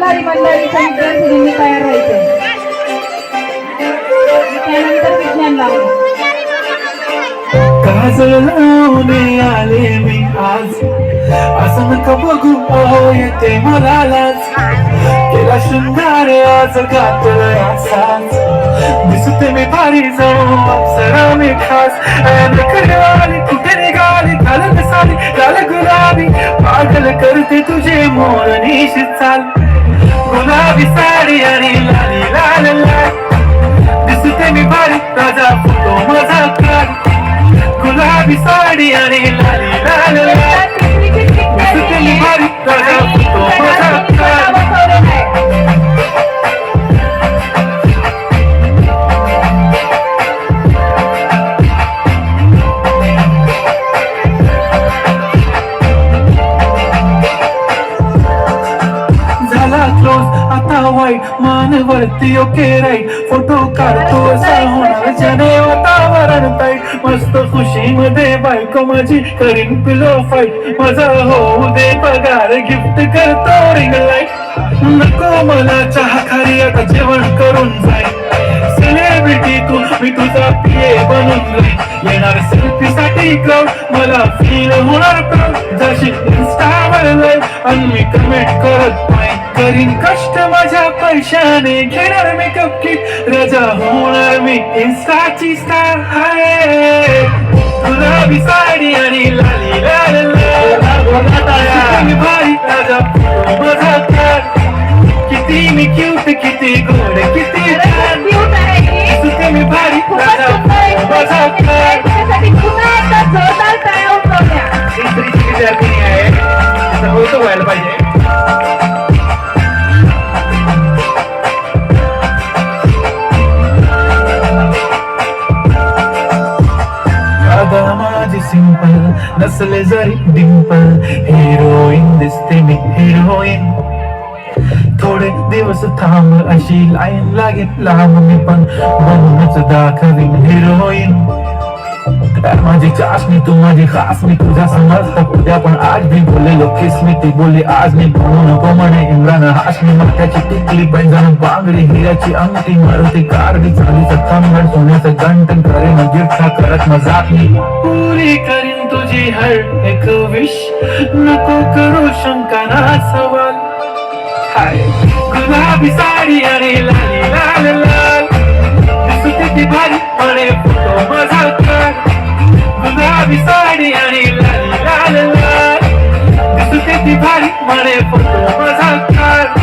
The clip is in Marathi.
चालणारी मंडळीच्या विद्यार्थिनींनी तयार व्हायचे. त्यानंतर विज्ञान लावलं. काजळ लावणे आले मी आज, असं नका बघू अहो येते मला लाज. केला शृंगार आज गातळ असाच, दिसते मी भारी जाऊ अप्सरा मी खास. नखरेवाली कुठे निघाली घालत साली लाल गुलाबी, पागल करते तुझे मोरणीशी चाल. गुलाबी साडी आणि लाली लाल लाल, दिसते मी भारी राजा फुटो माझा काल. गुलाबी साडी आणि लाली लाल लाल, दिसते मी भारी राजा फुटो माझा काल. झाला क्लोज आता वाईट मानवरती ओके राईट, फोटो काढतो असा होणार जने वातावरण टाईट. मस्त खुशी मध्ये बायको माझी करीन पिलो फाईट, माझा होऊ दे पगार गिफ्ट करतो रिंग लाईट. नको मला चहा खारी आता जेवण करून जाईल, सेलिब्रिटी तू मी तुझा पिये बनून जाईल. येणार सेल्फी साठी क्राऊड मला फील होणार प्राऊड, जशी इन्स्टावर लाईव्ह आणि मी कमेंट करत नाही. करीन कष्ट माझ्या पैशाने घेणार मेकअप किट, राजा होणार मी इन्स्टाची स्टार. हाय गुलाबी साडी आणि लाली लाल लाल, भारी राजा माझा कार. किती मी क्यूट किती गोड किती छान, दिसते मी भारी राजा माझा कार. विद्यार्थी आहे होतं व्हायला पाहिजे. माझी सिंपल नसले जरी डिंपल, हिरोईन दिसते मी हिरोईन. थोडे दिवस थांब अशी लाईन लागेल लांब, मी पण बनूनच दाखवीन हिरोईन. माझी चाशनी तू माझी खास, मी तुझ्या समजत उद्या पण आज मी बोललेलो किस मी ती बोलली आज मी. बनू नको म्हणे इम्रान हाशमी, मग टिकली पैंजण बांगडी हिऱ्याची अंगठी, मारुती कारडी चालीचं कमर सोन्याचं गंटन करेन गिफ्ट करत मजाक मी. पुरी करीन तुझी हर एक विश, नको करू शंका ना सवाल. हाय गुलाबी साडी आणि लाली लाल लाल, दिसते ती भारी म्हणे फोटो माझा काल. गुलाबी साडी आणि लाली लाल लाल, दिसते ती भारी म्हणे फोटो माझा काल.